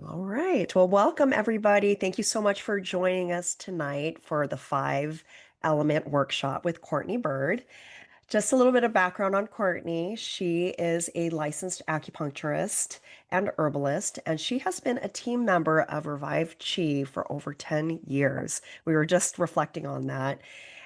All right. Well, welcome everybody. Thank you so much for joining us tonight for the Five Element Workshop with Courtney Bird. Just a little bit of background on Courtney. She is a licensed acupuncturist and herbalist, and she has been a team member of Revive Chi for over 10 years. We were just reflecting on that.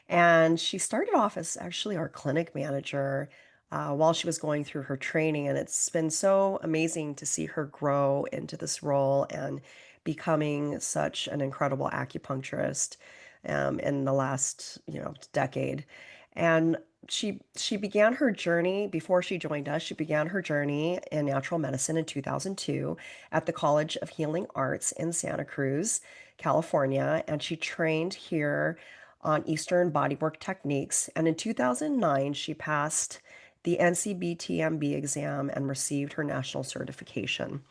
And she started off as actually our clinic manager while she was going through her training. And it's been so amazing to see her grow into this role and becoming such an incredible acupuncturist in the last, decade. And she began her journey before she joined us. She began her journey in natural medicine in 2002 at the College of Healing Arts in Santa Cruz, California, and she trained here on Eastern bodywork techniques. And in 2009, she passed the NCBTMB exam and received her national certification.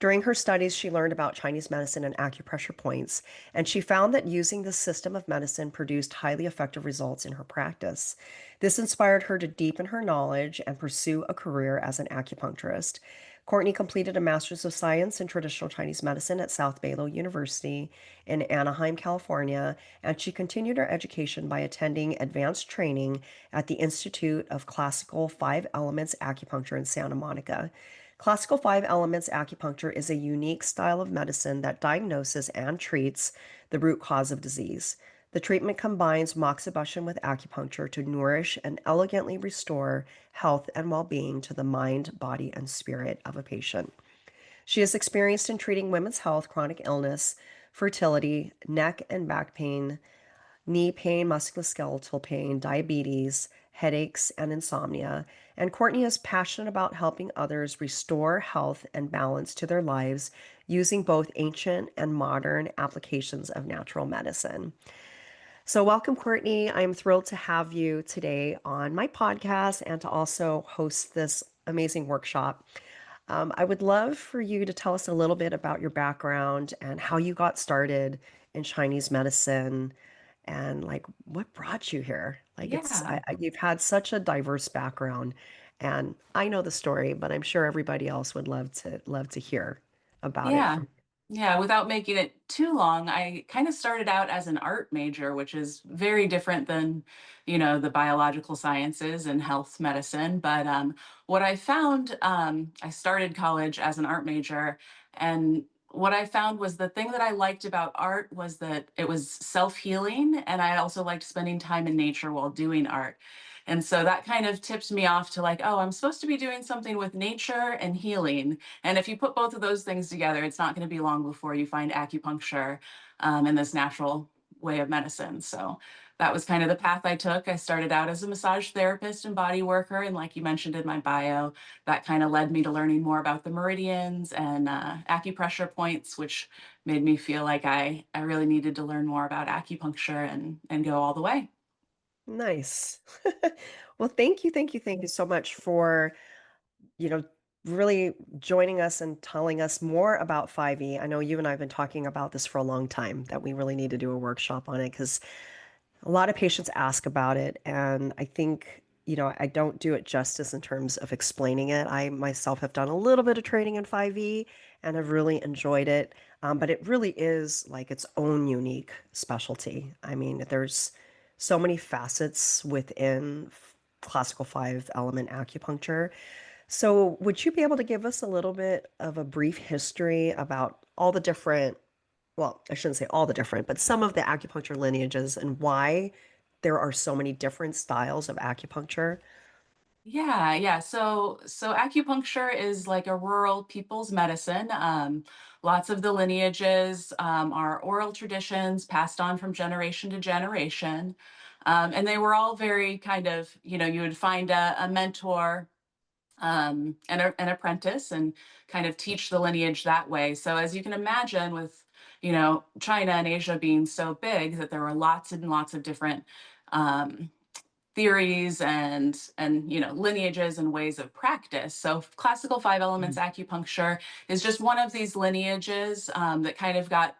During her studies, she learned about Chinese medicine and acupressure points, and she found that using this system of medicine produced highly effective results in her practice. This inspired her to deepen her knowledge and pursue a career as an acupuncturist. Courtney completed a Master's of Science in Traditional Chinese Medicine at South Baylor University in Anaheim, California, and she continued her education by attending advanced training at the Institute of Classical Five Elements Acupuncture in Santa Monica. Classical Five Elements Acupuncture is a unique style of medicine that diagnoses and treats the root cause of disease. The treatment combines moxibustion with acupuncture to nourish and elegantly restore health and well being to the mind, body, and spirit of a patient. She is experienced in treating women's health, chronic illness, fertility, neck and back pain, knee pain, musculoskeletal pain, diabetes, headaches, and insomnia. And Courtney is passionate about helping others restore health and balance to their lives using both ancient and modern applications of natural medicine. So, welcome, Courtney. I'm thrilled to have you today on my podcast and to also host this amazing workshop. I would love for you to tell us a little bit about your background and how you got started in Chinese medicine and like what brought you here. Like Yeah, you've had such a diverse background, and I know the story, but I'm sure everybody else would love to hear about it yeah, from. yeah. Without making it too long, I kind of started out as an art major, which is very different than, the biological sciences and health medicine. But what I found, I started college as an art major, and what I found was the thing that I liked about art was that it was self-healing, and I also liked spending time in nature while doing art. And so that kind of tipped me off to like, oh, I'm supposed to be doing something with nature and healing. And if you put both of those things together, it's not going to be long before you find acupuncture and this natural way of medicine. So that was kind of the path I took. I started out as a massage therapist and body worker. And like you mentioned in my bio, that kind of led me to learning more about the meridians and acupressure points, which made me feel like I really needed to learn more about acupuncture and go all the way. Nice. Well, thank you so much for, you know, really joining us and telling us more about 5E. I know you and I have been talking about this for a long time, that we really need to do a workshop on it because a lot of patients ask about it, and I think, I don't do it justice in terms of explaining it. I myself have done a little bit of training in 5E and have really enjoyed it. But it really is like its own unique specialty. I mean, there's so many facets within classical five element acupuncture. So, would you be able to give us a little bit of a brief history about all the different, well, I shouldn't say all the different, but some of the acupuncture lineages and why there are so many different styles of acupuncture? Yeah, yeah. So acupuncture is like a rural people's medicine. Lots of the lineages are oral traditions passed on from generation to generation. And they were all very kind of, you would find a mentor and an apprentice and kind of teach the lineage that way. So as you can imagine with, China and Asia being so big that there were lots and lots of different um, theories and lineages and ways of practice. So classical five elements Mhm. acupuncture is just one of these lineages that kind of got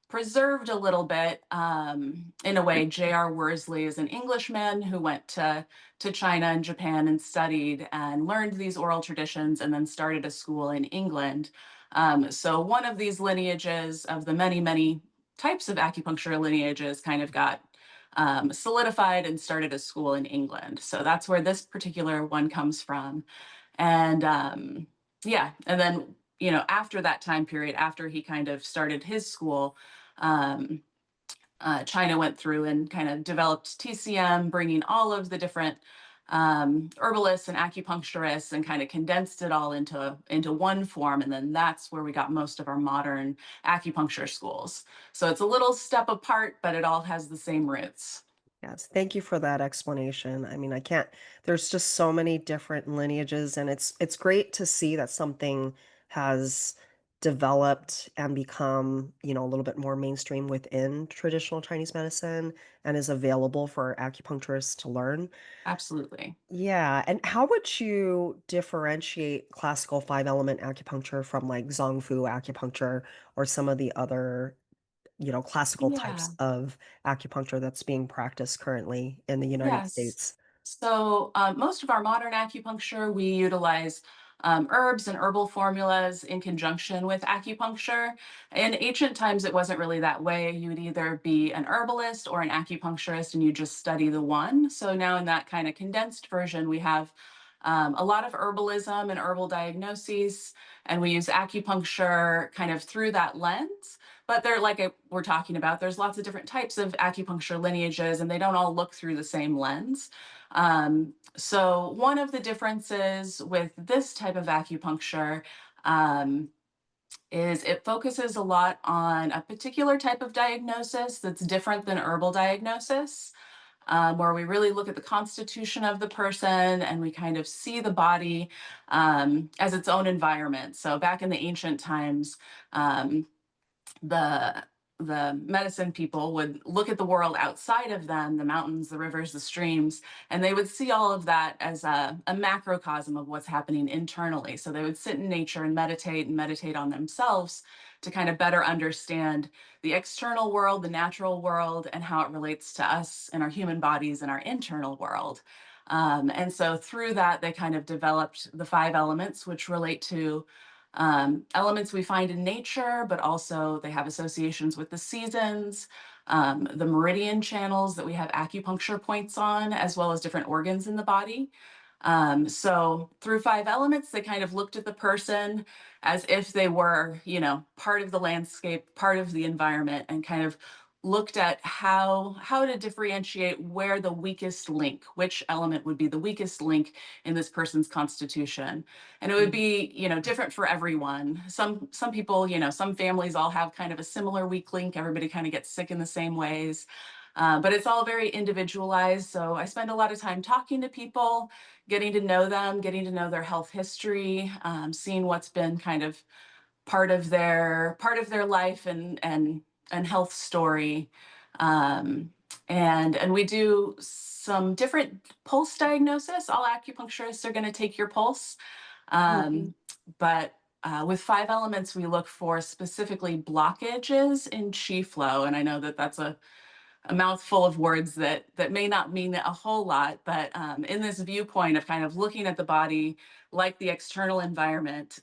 preserved a little bit in a way. J.R. Worsley is an Englishman who went to China and Japan and studied and learned these oral traditions and then started a school in England. So one of these lineages of the many, many types of acupuncture lineages kind of got solidified and started a school in England. So that's where this particular one comes from. And yeah, and then, after that time period, after he kind of started his school, um, China went through and kind of developed TCM, bringing all of the different herbalists and acupuncturists and kind of condensed it all into one form. And then that's where we got most of our modern acupuncture schools. So it's a little step apart, but it all has the same roots. Yes, thank you for that explanation. I mean, I can't there's just so many different lineages, and it's great to see that something has developed and become, a little bit more mainstream within traditional Chinese medicine and is available for acupuncturists to learn. Absolutely. Yeah, and how would you differentiate classical five element acupuncture from like Zang Fu acupuncture or some of the other classical types Yeah. of acupuncture that's being practiced currently in the United Yes. States. So most of our modern acupuncture, we utilize herbs and herbal formulas in conjunction with acupuncture. In ancient times, it wasn't really that way. You would either be an herbalist or an acupuncturist, and you just study the one. So now, in that kind of condensed version, we have a lot of herbalism and herbal diagnoses, and we use acupuncture kind of through that lens. But they're like we're talking about, there's lots of different types of acupuncture lineages, and they don't all look through the same lens. So, one of the differences with this type of acupuncture um, is it focuses a lot on a particular type of diagnosis that's different than herbal diagnosis. Where we really look at the constitution of the person and we kind of see the body as its own environment. So, back in the ancient times, um, the the medicine people would look at the world outside of them, the mountains, the rivers, the streams, and they would see all of that as a macrocosm of what's happening internally. So they would sit in nature and meditate on themselves to kind of better understand the external world, the natural world, and how it relates to us and our human bodies and our internal world. And so through that, they kind of developed the five elements, which relate to elements we find in nature, but also they have associations with the seasons, the meridian channels that we have acupuncture points on, as well as different organs in the body. So through five elements, they kind of looked at the person as if they were, part of the landscape, part of the environment, and kind of looked at how to differentiate where the weakest link, which element would be the weakest link in this person's constitution. And it would Mm. be, different for everyone. Some people, some families all have kind of a similar weak link. Everybody kind of gets sick in the same ways. But it's all very individualized. So I spend a lot of time talking to people, getting to know them, getting to know their health history, seeing what's been kind of part of their life and health story. Um, and we do some different pulse diagnosis. All acupuncturists are going to take your pulse. Mhm. Um, but with five elements, we look for specifically blockages in chi flow. And I know that that's a mouthful of words that may not mean a whole lot, but in this viewpoint of kind of looking at the body like the external environment,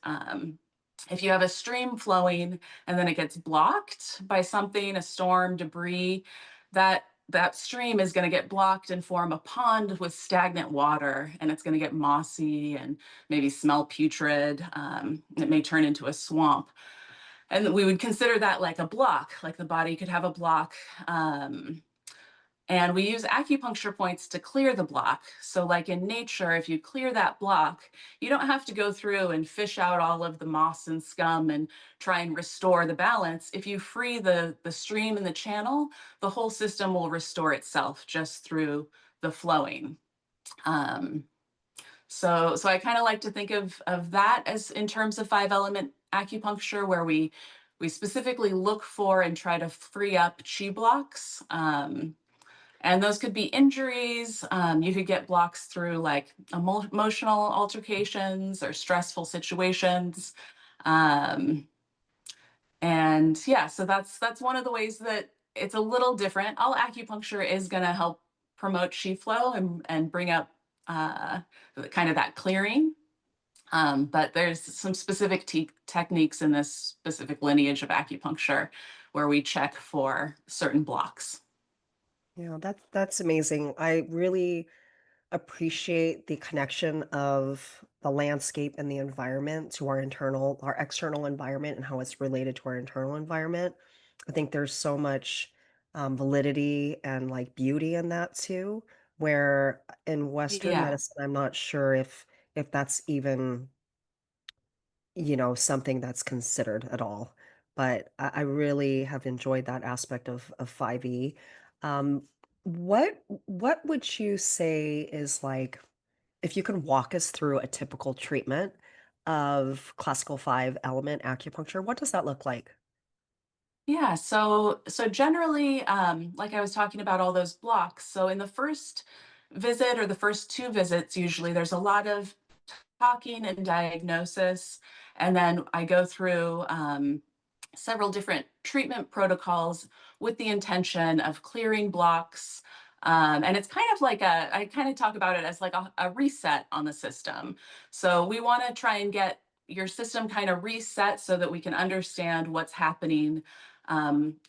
if you have a stream flowing and then it gets blocked by something, a storm, debris, that stream is going to get blocked and form a pond with stagnant water, and it's going to get mossy and maybe smell putrid. It may turn into a swamp, and we would consider that like a block, like the body could have a block. And we use acupuncture points to clear the block. So, like in nature, if you clear that block, you don't have to go through and fish out all of the moss and scum and try and restore the balance. If you free the stream and the channel, the whole system will restore itself just through the flowing. Um, so I kind of like to think of that as in terms of five element acupuncture, where we specifically look for and try to free up chi blocks. And those could be injuries. You could get blocks through like emotional altercations or stressful situations. Um, and yeah, so that's one of the ways that it's a little different. All acupuncture is going to help promote chi flow and bring up kind of that clearing. But there's some specific techniques in this specific lineage of acupuncture where we check for certain blocks. Yeah, that's amazing. I really appreciate the connection of the landscape and the environment to our external environment and how it's related to our internal environment. I think there's so much validity and like beauty in that too, where in Western Yeah. medicine, I'm not sure if that's even, something that's considered at all. But I really have enjoyed that aspect of 5E. Um, what would you say is like if you can walk us through a typical treatment of classical five element acupuncture, what does that look like? Yeah, so generally, like I was talking about all those blocks. So in the first visit or the first two visits, usually there's a lot of talking and diagnosis, and then I go through several different treatment protocols with the intention of clearing blocks. And it's kind of like I kind of talk about it as like a reset on the system. So we want to try and get your system kind of reset so that we can understand what's happening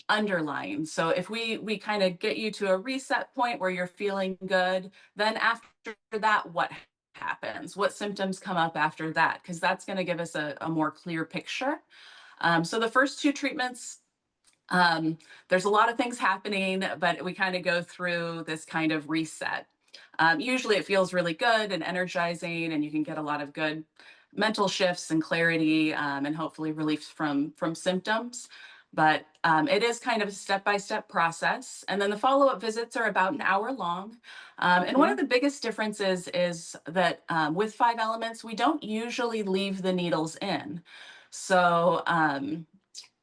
underlying. So if we kind of get you to a reset point where you're feeling good, then after that, what happens? What symptoms come up after that? Because that's going to give us a more clear picture. So the first two treatments, um, there's a lot of things happening, but we kind of go through this kind of reset. Usually it feels really good and energizing, and you can get a lot of good mental shifts and clarity, and hopefully relief from symptoms. But it is kind of a step-by-step process. And then the follow-up visits are about an hour long. And one of Mhm, the biggest differences is that with five elements, we don't usually leave the needles in. So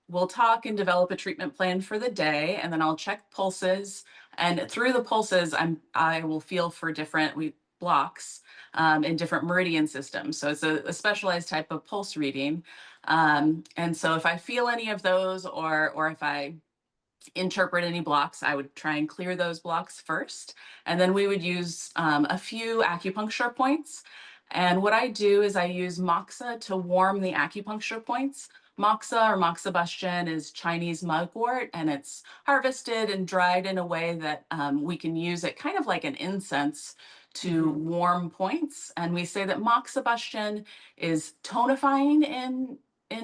we'll talk and develop a treatment plan for the day, and then I'll check pulses. And through the pulses, I will feel for different blocks in different meridian systems. So it's a specialized type of pulse reading. And so if I feel any of those, or if I interpret any blocks, I would try and clear those blocks first. And then we would use a few acupuncture points. And what I do is I use moxa to warm the acupuncture points. Moxa or moxibustion is Chinese mugwort, and it's harvested and dried in a way that we can use it kind of like an incense to mhm, warm points. And we say that moxibustion is tonifying in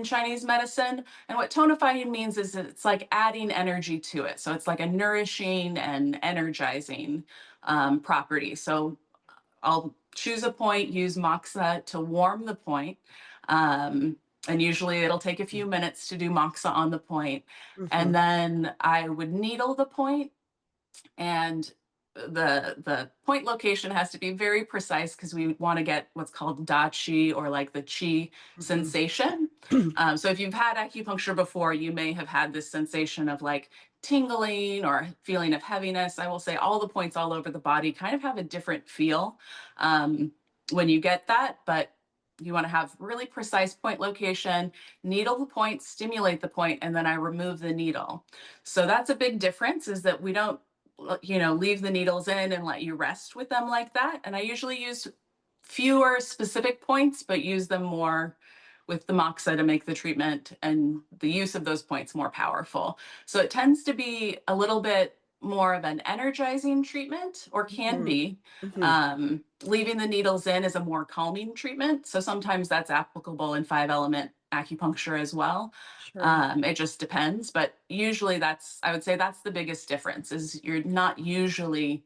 Chinese medicine, and what tonifying means is that it's like adding energy to it. So it's like a nourishing and energizing property. So I'll choose a point, use moxa to warm the point. And usually it'll take a few minutes to do moxa on the point. And mhm, then I would needle the point, and the point location has to be very precise because we want to get what's called da chi, or like the chi mhm. sensation. So if you've had acupuncture before, you may have had this sensation of like tingling or feeling of heaviness. I will say all the points all over the body kind of have a different feel um, when you get that, but you want to have really precise point location, needle the point, stimulate the point, and then I remove the needle. So that's a big difference, is that we don't leave the needles in and let you rest with them like that. And I usually use fewer specific points, but use them more with the moxa to make the treatment and the use of those points more powerful. So it tends to be a little bit more of an energizing treatment, or can Mhm, be. mhm. Leaving the needles in is a more calming treatment. So sometimes that's applicable in five element acupuncture as well. Sure. It just depends, but usually I would say that's the biggest difference, is you're not usually,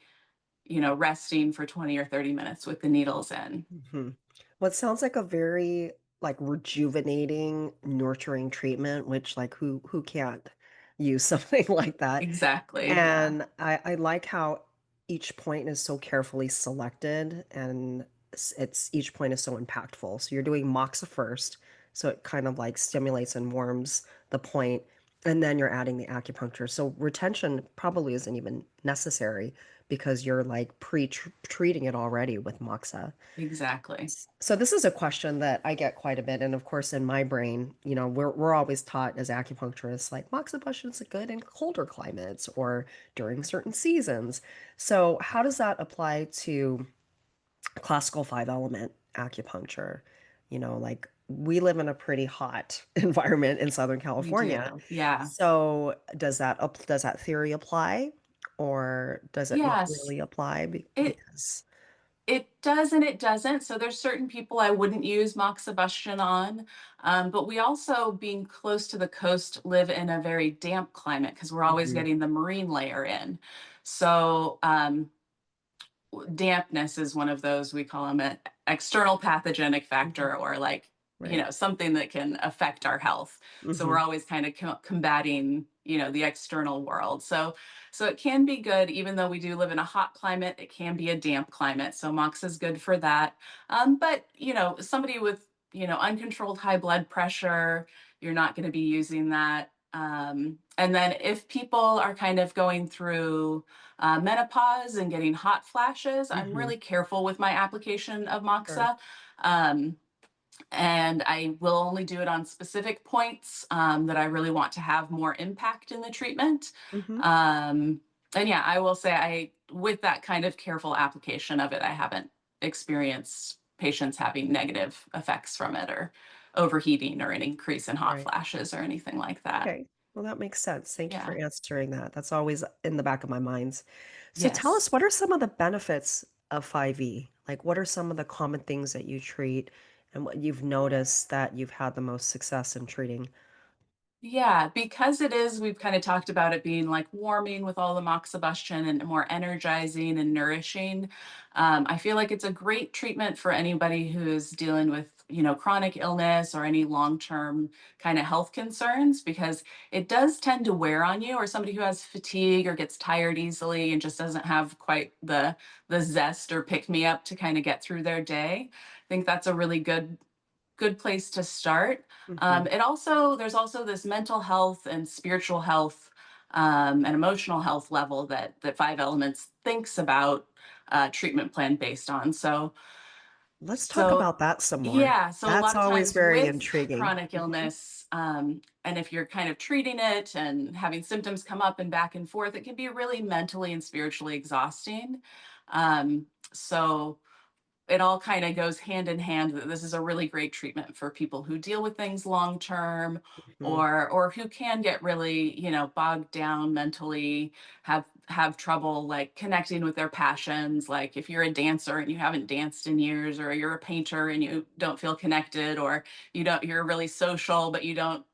resting for 20 or 30 minutes with the needles in. Mhm. Well, it sounds like a very, like, rejuvenating, nurturing treatment, which, like, who can't use something like that? Exactly. Yeah. And I like how each point is so carefully selected and it's each point is so impactful. So you're doing moxa first, so it kind of like stimulates and warms the point, and then you're adding the acupuncture. So retention probably isn't even necessary because you're like pre-treating it already with moxa. Exactly. So this is a question that I get quite a bit, and of course, in my brain, we're always taught as acupuncturists like moxibustion is good in colder climates or during certain seasons. So how does that apply to classical five element acupuncture? Like we live in a pretty hot environment in Southern We California. do. Yeah. So does that theory apply or does it not Yes. really apply It because It does and it doesn't. So there's certain people I wouldn't use moxibustion on. But we also, being close to the coast, live in a very damp climate because we're always Mhm, getting the marine layer in. So dampness is one of those, we call them an external pathogenic mhm, factor, or like, right. something that can affect our health. So we're Mhm, always kind of combating, the external world. So it can be good, even though we do live in a hot climate, it can be a damp climate. So mox is good for that. But somebody with, uncontrolled high blood pressure, you're not going to be using that. And then if people are kind of going through menopause and getting hot flashes, I'm mhm, really careful with my application of sure. Moxa. Um, and I will only do it on specific points that I really want to have more impact in the treatment. Mhm. Um, and yeah, I will say, with that kind of careful application of it, I haven't experienced patients having negative effects from it, or overheating, or an increase in hot Right. flashes, or anything like that. Okay. Well, that makes sense. Thank you for Yeah. answering that. That's always in the back of my mind. So tell Yes. us, what are some of the benefits of 5E? Like, what are some of the common things that you treat and what you've noticed that you've had the most success in treating? Yeah, because we've kind of talked about it being like warming with all the moxibustion and more energizing and nourishing. I feel like it's a great treatment for anybody who's dealing with, chronic illness or any long-term kind of health concerns, because it does tend to wear on you, or somebody who has fatigue or gets tired easily and just doesn't have quite the zest or pick me up to kind of get through their day. I think that's a really good place to start. Hmm. There's also this mental health and spiritual health, and emotional health level that Five Elements thinks about treatment plan based on. Let's talk So about that some more. yeah, so a That's lot of always times very with intriguing. chronic Hmm. illness, and if you're kind of treating it and having symptoms come up and back and forth, it can be really mentally and spiritually exhausting. So it all kind of goes hand in hand, that this is a really great treatment for people who deal with things long term, Hmm. or who can get really, bogged down mentally, have trouble like connecting with their passions. Like if you're a dancer and you haven't danced in years, or you're a painter and you don't feel connected, or you're really social but you don't,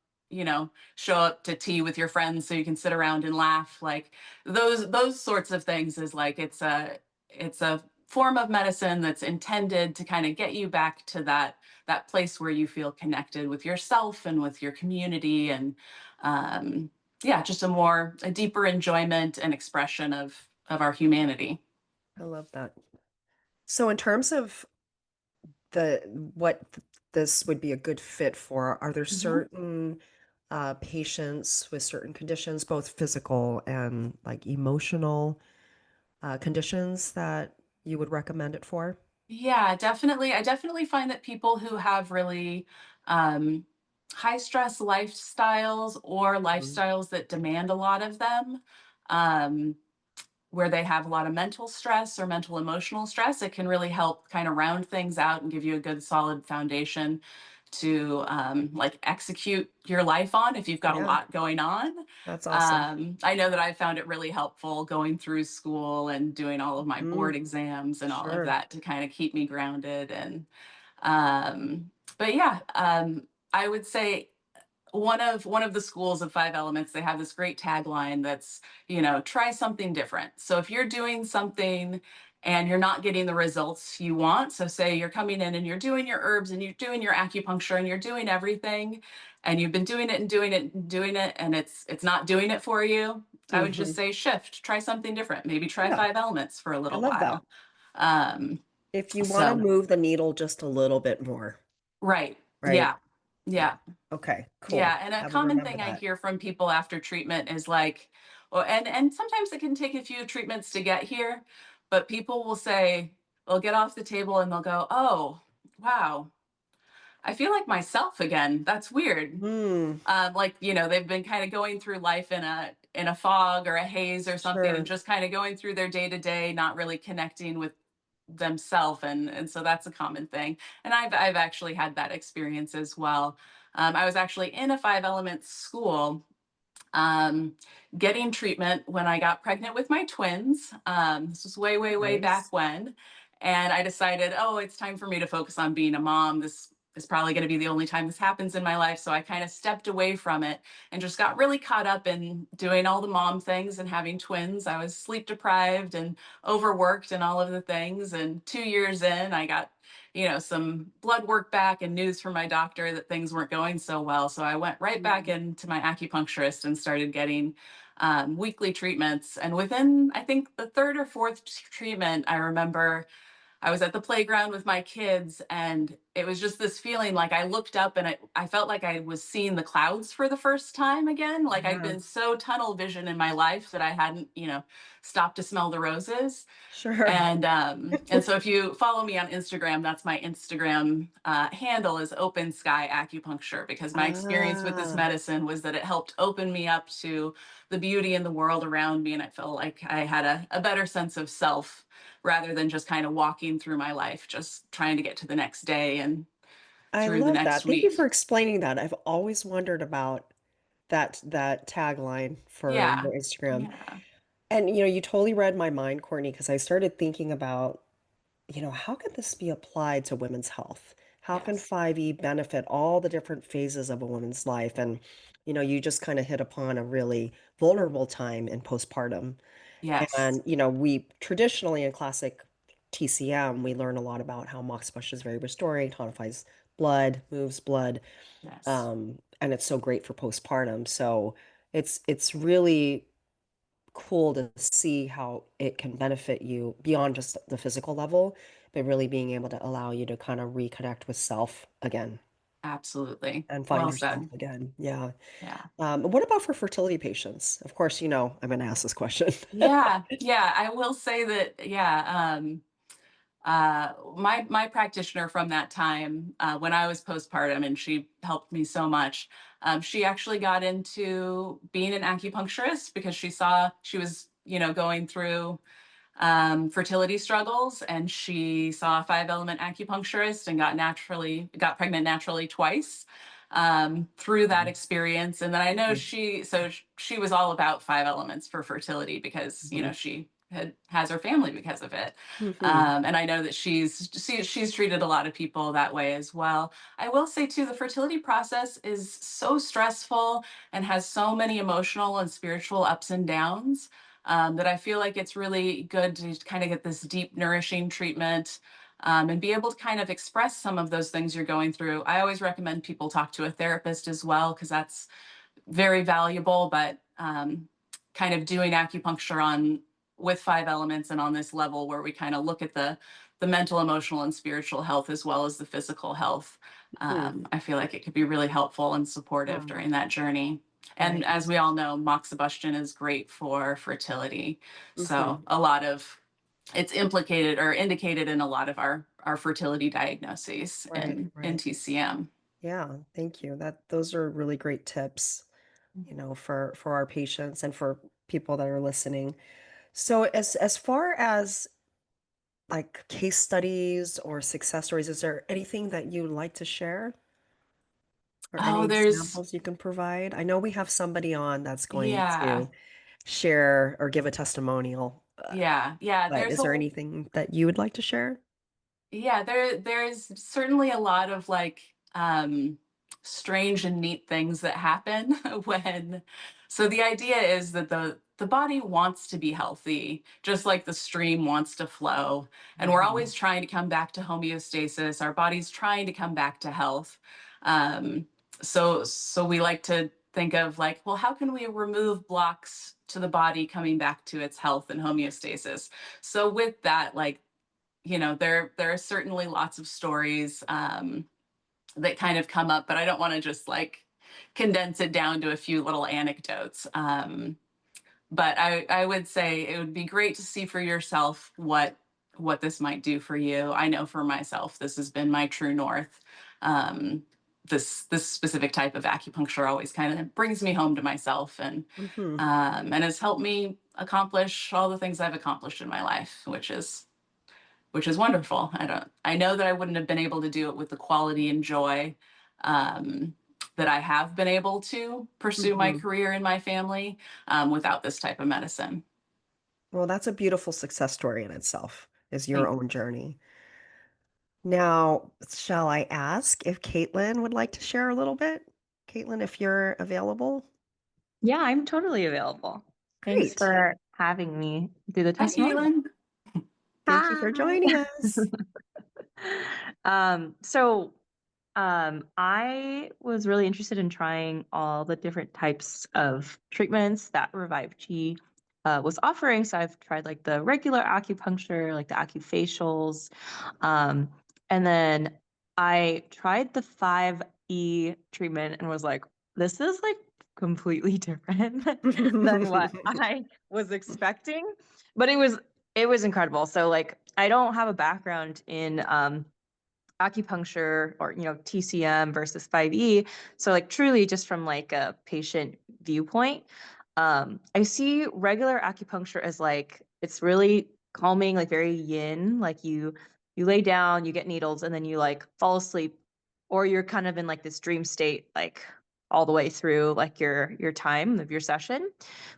show up to tea with your friends so you can sit around and laugh. Like those sorts of things, is like, it's a form of medicine that's intended to kind of get you back to that place where you feel connected with yourself and with your community, and um, yeah, just a deeper enjoyment and expression of our humanity. I love that. So, in terms of the what this would be a good fit for, are there Mhm. certain patients with certain conditions, both physical and like emotional conditions that you would recommend it for? Yeah, definitely. I definitely find that people who have really um, high stress lifestyles, or Mhm. lifestyles that demand a lot of them, um, where they have a lot of mental stress or mental emotional stress, it can really help kind of round things out and give you a good solid foundation to like execute your life on, if you've got a Yeah, lot going on. that's awesome. I know that I found it really helpful going through school and doing all of my Mm, board exams and all of sure. that to kind of keep me grounded. And but yeah, I would say one of the schools of Five Elements, they have this great tagline that's, try something different. So if you're doing something and you're not getting the results you want, so say you're coming in and you're doing your herbs and you're doing your acupuncture and you're doing everything, and you've been doing it and doing it and doing it, and it's not doing it for you, I would just Hmm. say shift, try something different. Maybe try Yeah, Five Elements for a I little love that. while. Um, If you want to so move the needle just a little bit more, right. right? Yeah. Yeah. Yeah. Okay, Yeah, cool. and a I will common remember thing I that. hear from people after treatment is like, well, and sometimes it can take a few treatments to get here, but people will say, they'll get off the table and they'll go, "Oh, wow, I feel like myself again. That's weird." Hmm, Like, they've been kind of going through life in a fog or a haze or something, and sure. just kind of going through their day to day, not really connecting with themselves, and so that's a common thing. And I've actually had that experience as well. I was actually in a five element school, um, getting treatment when I got pregnant with my twins. This was way, way, way back Nice. when. And I decided, oh, it's time for me to focus on being a mom. This is probably going to be the only time this happens in my life. So I kind of stepped away from it and just got really caught up in doing all the mom things and having twins. I was sleep deprived and overworked and all of the things. And 2 years in, I got some blood work back and news from my doctor that things weren't going so well. So I went right back Mm. into my acupuncturist and started getting weekly treatments. And within, I think, the third or fourth treatment, I remember I was at the playground with my kids, and it was just this feeling like I looked up and I felt like I was seeing the clouds for the first time again. Like I'd Yeah, been so tunnel vision in my life that I hadn't, stopped to smell the roses. sure. And so if you follow me on Instagram, that's my Instagram handle is Open Sky Acupuncture, because my experience with this Ah, medicine was that it helped open me up to the beauty in the world around me, and I felt like I had a better sense of self rather than just kind of walking through my life, just trying to get to the next day and I through the love next that. Thank you week. for explaining that. I've always wondered about that tagline for Yeah, your Instagram. yeah, And you totally read my mind, Courtney, because I started thinking about, how can this be applied to women's health? How can yes, 5E benefit all the different phases of a woman's life? And, you just kind of hit upon a really vulnerable time in postpartum. yes, And, we traditionally in classic TCM, we learn a lot about how moxibustion is very restoring, tonifies blood, moves blood, yes. and it's so great for postpartum. So it's really cool to see how it can benefit you beyond just the physical level, but really being able to allow you to kind of reconnect with self again Absolutely. and find Well yourself said. again. Yeah. Yeah. What about for fertility patients? Of course, I'm going to ask this question. Yeah, yeah, I will say that, yeah, my practitioner from that time, when I was postpartum, and she helped me so much. She actually got into being an acupuncturist because she saw she was, going through fertility struggles, and she saw a five element acupuncturist and got pregnant naturally twice through that Wow. experience. And then I know she was all about five elements for fertility because Mhm. she has her family because of it. Mhm. And I know that she's treated a lot of people that way as well. I will say too, the fertility process is so stressful and has so many emotional and spiritual ups and downs, that I feel like it's really good to kind of get this deep, nourishing treatment, and be able to kind of express some of those things you're going through. I always recommend people talk to a therapist as well, because that's very valuable. But kind of doing acupuncture on with five elements and on this level where we kind of look at the mental, emotional, and spiritual health as well as the physical health. Mhm. I feel like it could be really helpful and supportive Wow. during that journey. And Right. as we all know, moxibustion is great for fertility. Hmm. So a lot of it's implicated or indicated in a lot of our fertility diagnoses Right. in Right. TCM. Yeah. Thank you. Those are really great tips, for our patients and for people that are listening. So as far as like case studies or success stories, is there anything that you'd like to share or any Oh, there's examples you can provide? I know we have somebody on that's going yeah, to share or give a testimonial, yeah. but is there anything that you would like to share? There's certainly a lot of like strange and neat things that happen when so the idea is that the body wants to be healthy, just like the stream wants to flow, and we're Mhm. always trying to come back to homeostasis. Our body's trying to come back to health. um, so we like to think of like, well, how can we remove blocks to the body coming back to its health and homeostasis? So with that, like, there are certainly lots of stories that kind of come up, but I don't want to just like condense it down to a few little anecdotes. But I would say it would be great to see for yourself what this might do for you. I know for myself, this has been my true north. Um, this specific type of acupuncture always kind of brings me home to myself, Mhm. and has helped me accomplish all the things I've accomplished in my life, which is which is wonderful. I know that I wouldn't have been able to do it with the quality and joy that I have been able to pursue my Hmm. career in my family without this type of medicine. Well, that's a beautiful success story in itself, is your Thank own journey. Now, shall I ask if Caitlin would like to share a little bit? Caitlin, if you're available. Yeah, I'm totally available. Thanks Great. for having me do the Hi, testimonial. Caitlin. Thank you for Hi. joining us. I was really interested in trying all the different types of treatments that Revive Chi was offering. So I've tried like the regular acupuncture, like the acufacials, um, and then I tried the 5E treatment and was like, this is like completely different than what I was expecting. But it was incredible. So like I don't have a background in acupuncture or TCM versus 5E. So like truly just from like a patient viewpoint, I see regular acupuncture as like it's really calming, like very yin. Like you lay down, you get needles, and then you like fall asleep, or you're kind of in like this dream state, like all the way through like your time of your session.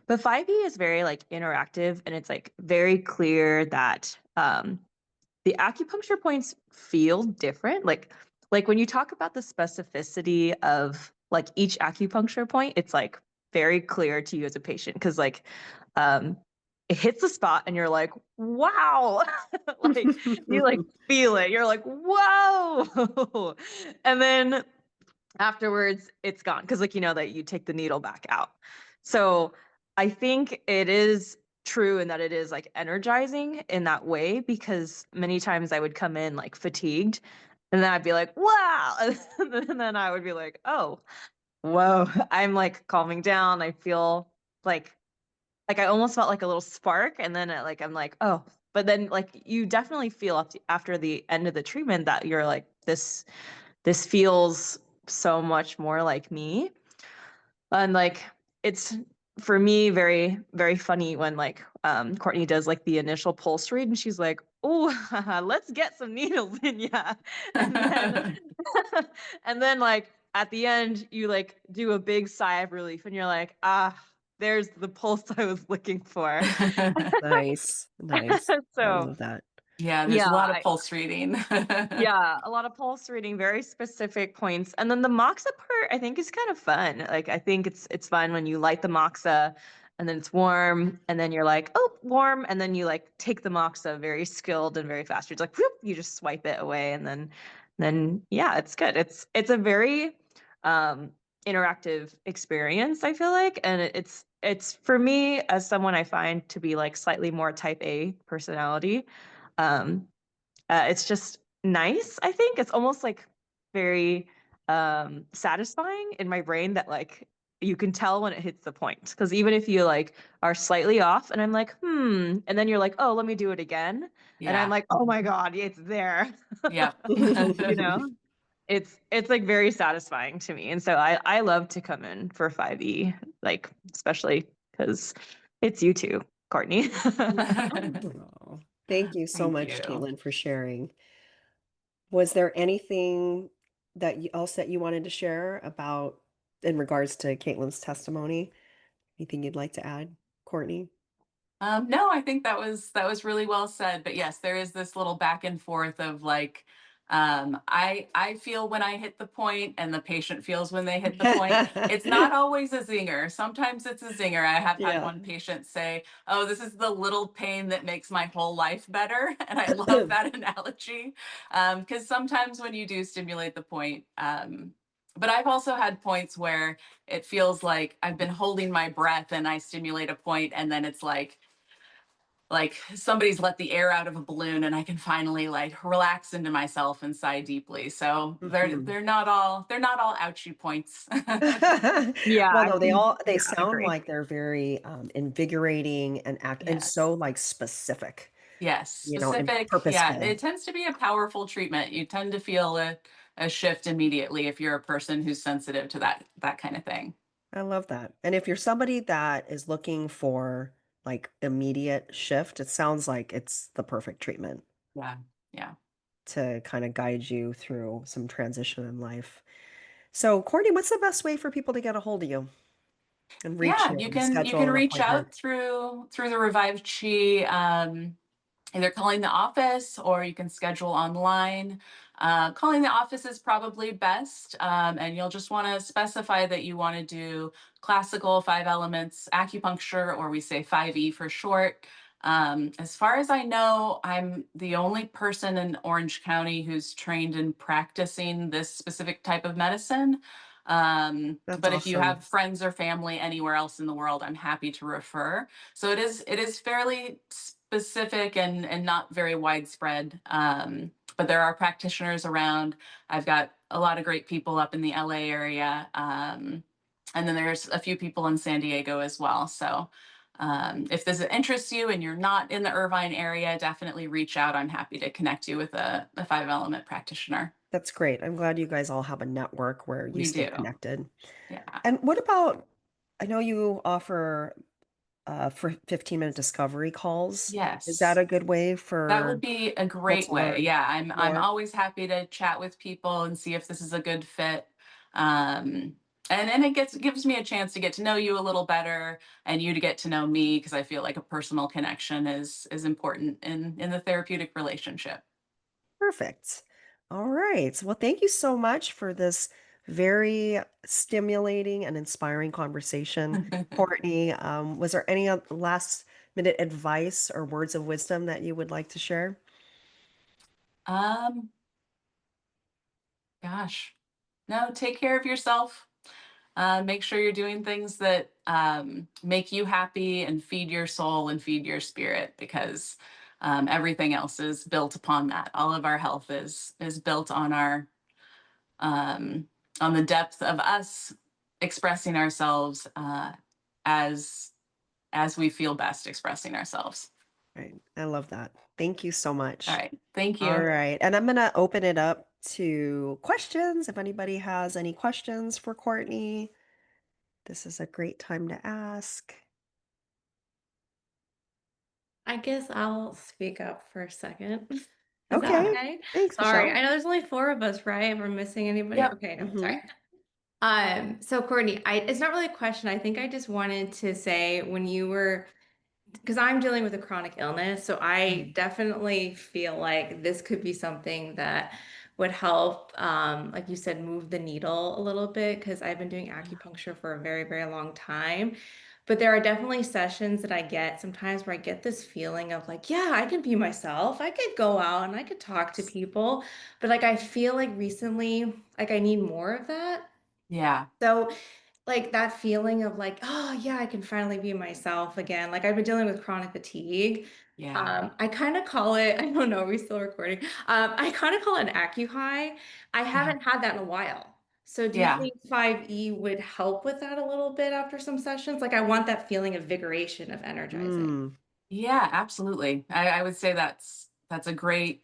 But 5E is very like interactive, and it's like very clear that the acupuncture points feel different. Like when you talk about the specificity of like each acupuncture point, it's like very clear to you as a patient because like um it hits the spot and you're like, wow. Like you like feel it. You're like, whoa. And then afterwards it's gone because like you know that you take the needle back out. So I think it is true in that it is like energizing in that way because many times I would come in like fatigued and then I'd be like wow and then I would be like oh whoa I'm like calming down. I feel like I almost felt like a little spark and then like I'm like oh but then like you definitely feel after the end of the treatment that you're like this feels so much more like me. And like it's for me very, very funny when like Courtney does like the initial pulse read and she's like, oh, let's get some needles in ya. And then and then like at the end you like do a big sigh of relief and you're like, ah, there's the pulse I was looking for. Nice. Nice. I So love that. Yeah, there's yeah, a lot of pulse reading. yeah, a lot of pulse reading, very specific points. And then the moxa part, I think is kind of fun. Like I think it's fun when you light the moxa and then it's warm and then you're like, oh, warm. And then you like take the moxa very skilled and very fast. You're like, whoop, you just swipe it away and then yeah, it's good. It's a very um interactive experience, I feel like. And it's for me as someone I find to be like slightly more type A personality. Um it's just nice, I think. It's almost like very satisfying in my brain that like you can tell when it hits the point. Because even if you like are slightly off and I'm like, and then you're like, oh, let me do it again. And I'm Yeah. like, oh my God, it's there. Yep. You know? It's like very satisfying to me. And so I love to come in for 5E, like especially because it's you too, Courtney. Oh, thank you so Thank much, you. Caitlin, for sharing. Was there anything else that you wanted to share about in regards to Caitlin's testimony? Anything you'd like to add, Courtney? No, I think that was really well said. But yes, there is this little back and forth of like, I feel when I hit the point, and the patient feels when they hit the point. It's not always a zinger. Sometimes it's a zinger. I have had Yeah. one patient say, "Oh, this is the little pain that makes my whole life better," and I love that analogy because sometimes when you do stimulate the point. But I've also had points where it feels like I've been holding my breath and I stimulate a point and then it's like somebody's let the air out of a balloon and I can finally like relax into myself and sigh deeply. So Mhm. they're not all ouchy points. Yeah, Well, no, they yeah, sound agree. like they're very invigorating and so Yes. like specific, Yes. and Specific. Yeah. purposeful. It tends to be a powerful treatment. You tend to feel a shift immediately if you're a person who's sensitive to that kind of thing. I love that. And if you're somebody that is looking for like immediate shift, it sounds like it's the perfect treatment. Yeah. Yeah. to kind of guide you through some transition in life. So, Courtney, what's the best way for people to get a hold of you and reach Yeah, you and you schedule can an reach appointment? out through the Revived Chi, either calling the office or you can schedule online. Calling the office is probably best, and you'll just want to specify that you want to do classical five elements acupuncture, or we say 5E for short. As far as I know, I'm the only person in Orange County who's trained in practicing this specific type of medicine. That's But if you awesome. have friends or family anywhere else in the world, I'm happy to refer. So it is fairly specific and not very widespread. But there are practitioners around. I've got a lot of great people up in the LA area. And then there's a few people in San Diego as well. So if this interests you and you're not in the Irvine area, definitely reach out. I'm happy to connect you with a five element practitioner. That's great. I'm glad you guys all have a network where you We stay do. connected. Yeah. And what about, I know you offer for 15-minute discovery calls. Is that Yes. a good way That would for be a people great to way. learn Yeah, I'm more? always happy to chat with people and see if this is a good fit. Um, and it gives me a chance to get to know you a little better and you to get to know me because I feel like a personal connection is important in the therapeutic relationship. Perfect. All right. Well, thank you so much for this very stimulating and inspiring conversation, Courtney. Was there any last minute advice or words of wisdom that you would like to share? um, Gosh, no, take care of yourself. Make sure you're doing things that make you happy and feed your soul and feed your spirit because everything else is built upon that. All of our health is built um, on the depth of us expressing ourselves as as we feel best expressing ourselves. Right. I love that. Thank you so All much. right, thank All you. right. And I'm going to open it up to questions. If anybody has any questions for Courtney, this is a great time to ask. I guess I'll speak up for a second. Is that Okay. Yeah. okay? Thanks, Sorry. Michelle. I know there's only four of us, right? If we're missing anybody. Yep. Okay, no, sorry. Hmm. So Courtney, it's not really a question. I think I just wanted to say when you were because I'm dealing with a chronic illness, so I Mhm. definitely feel like this could be something that would help, like you said, move the needle a little bit because I've been doing acupuncture for a very, very long time. But there are definitely sessions that I get sometimes where I get this feeling of like, yeah, I can be myself. I could go out and I could talk to people. But like I feel like recently, like I need more of that. Yeah. So like that feeling of like, oh yeah, I can finally be myself again. Like I've been dealing with chronic fatigue. Yeah. I kind of call it, I don't know, are we still recording? I kind of call it an acu-high. I Yeah. haven't had that in a while. So do you Yeah. think 5E would help with that a little bit after some sessions? Like I want that feeling of vigoration, of energizing. Mm. Yeah, absolutely. I would say that's a great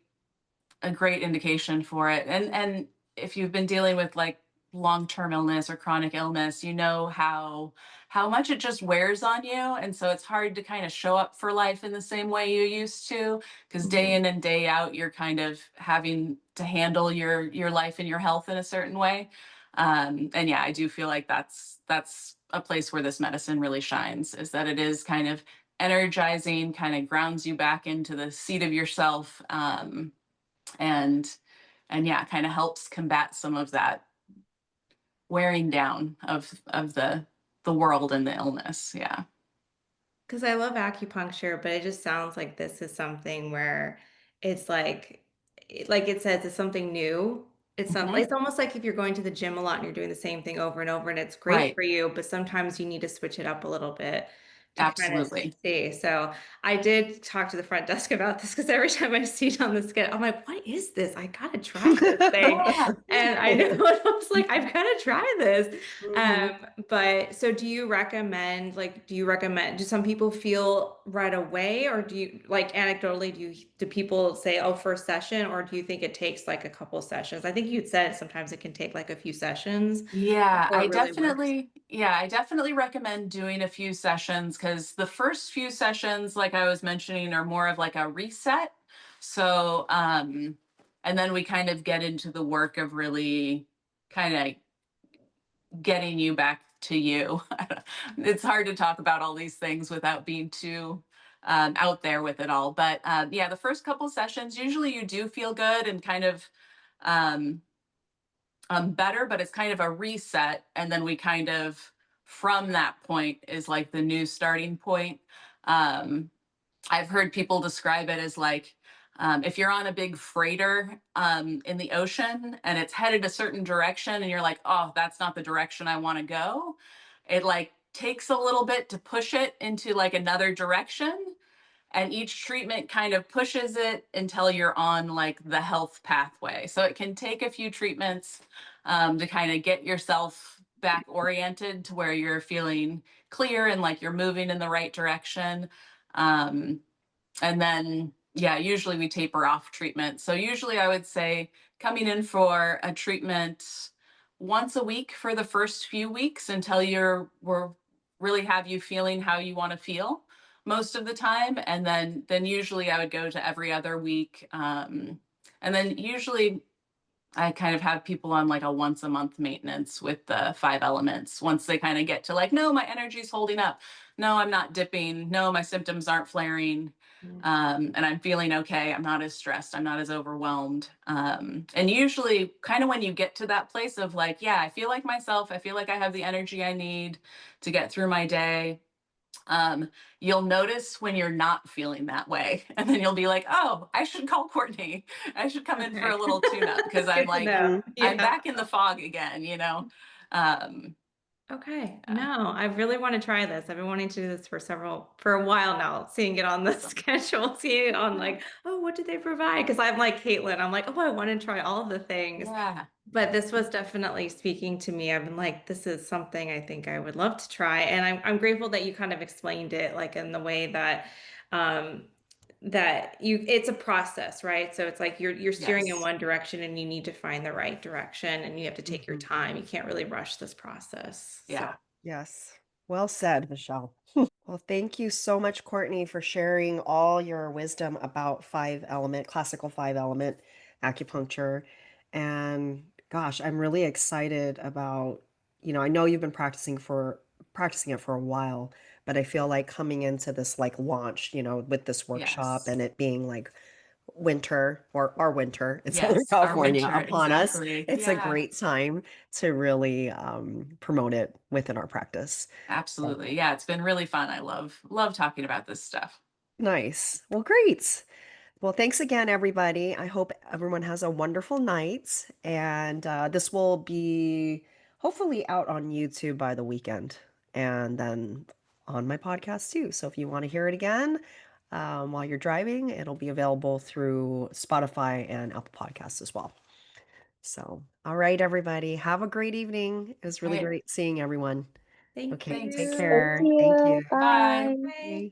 indication for it. And if you've been dealing with like long-term illness or chronic illness, you know how much it just wears on you. And so it's hard to kind of show up for life in the same way you used to, because day Mhm. in and day out, you're kind of having to handle your life and your health in a certain way. And yeah, I do feel like that's a place where this medicine really shines, is that it is kind of energizing, kind of grounds you back into the seat of yourself. And and yeah, kind of helps combat some of that wearing down of the world and the illness. Yeah. Because I love acupuncture, but it just sounds like this is something where it's like it says, it's something new. Hmm. It's almost like if you're going to the gym a lot and you're doing the same thing over and over, and it's great Right. for you, but sometimes you need to switch it up a little bit to kind of Absolutely. see. So I did talk to the front desk about this because every time I see it on the skit, I'm like, what is this? I gotta try this thing. Yeah. And I know I was like, I've got to try this. Mhm. But so do you recommend, like, do some people feel right away, or do you, like, anecdotally, do people say, oh, first session, or do you think it takes like a couple sessions? I think you'd said sometimes it can take like a few sessions Yeah, before it really works. I definitely recommend doing a few sessions because the first few sessions, like I was mentioning, are more of like a reset. So, and then we kind of get into the work of really kind of getting you back to you. It's hard to talk about all these things without being too out there with it all. But yeah, the first couple sessions, usually you do feel good and kind of um, better, but it's kind of a reset. And then we kind of, from that point, is like the new starting point. Um, I've heard people describe it as like if you're on a big freighter in the ocean and it's headed a certain direction and you're like, oh, that's not the direction I want to go. It like takes a little bit to push it into like another direction. And each treatment kind of pushes it until you're on like the health pathway. So it can take a few treatments to kind of get yourself back oriented to where you're feeling clear and like you're moving in the right direction. Um, and then, yeah, usually we taper off treatment. So usually I would say coming in for a treatment once a week for the first few weeks until we're really have you feeling how you want to feel most of the time. And then usually I would go to every other week. And then usually I kind of have people on like a once a month maintenance with the five elements. Once they kind of get to like, no, my energy's holding up. No, I'm not dipping. No, my symptoms aren't flaring. And I'm feeling okay. I'm not as stressed. I'm not as overwhelmed. And usually, kind of when you get to that place of like, yeah, I feel like myself. I feel like I have the energy I need to get through my day. um, you'll notice when you're not feeling that way. And then you'll be like, oh, I should call Courtney. I should come in for Okay. a little tune up because I'm Good to like, know. I'm Yeah. back in the fog again, you know? Um, Okay. yeah, No, I really want to try this. I've been wanting to do this for a while now, seeing it on the awesome. schedule, seeing it on like, oh, what do they provide? Because I'm like Caitlin, I'm like, oh, I want to try all of the things. Yeah. But this was definitely speaking to me. I've been like, this is something I think I would love to try. And I'm grateful that you kind of explained it like in the way that um that you it's a process, right? So it's like you're steering in Yes. one direction and you need to find the right direction and you have to take your Mhm. time. You can't really rush this process. So Yeah. Yes. Well said, Michelle. Well, thank you so much, Courtney, for sharing all your wisdom about classical five element acupuncture. And gosh, I'm really excited about, I know you've been practicing it for a while, but I feel like coming into this like launch, with this workshop Yes. and it being like winter or our winter in Southern Yes. Our California winter. upon us, Exactly. it's a Yeah. great time to really promote it within our practice. Absolutely. Yeah. It's been really fun. I love talking about this stuff. Nice. Well, great. Well, thanks again, everybody. I hope everyone has a wonderful night. And this will be hopefully out on YouTube by the weekend and then on my podcast too. So if you want to hear it again while you're driving, it'll be available through Spotify and Apple Podcasts as well. So, all right, everybody, have a great evening. It was All really right. great seeing everyone. thank Okay, take Thanks. Thank care. Thank you. you. Bye. Bye. you. Bye.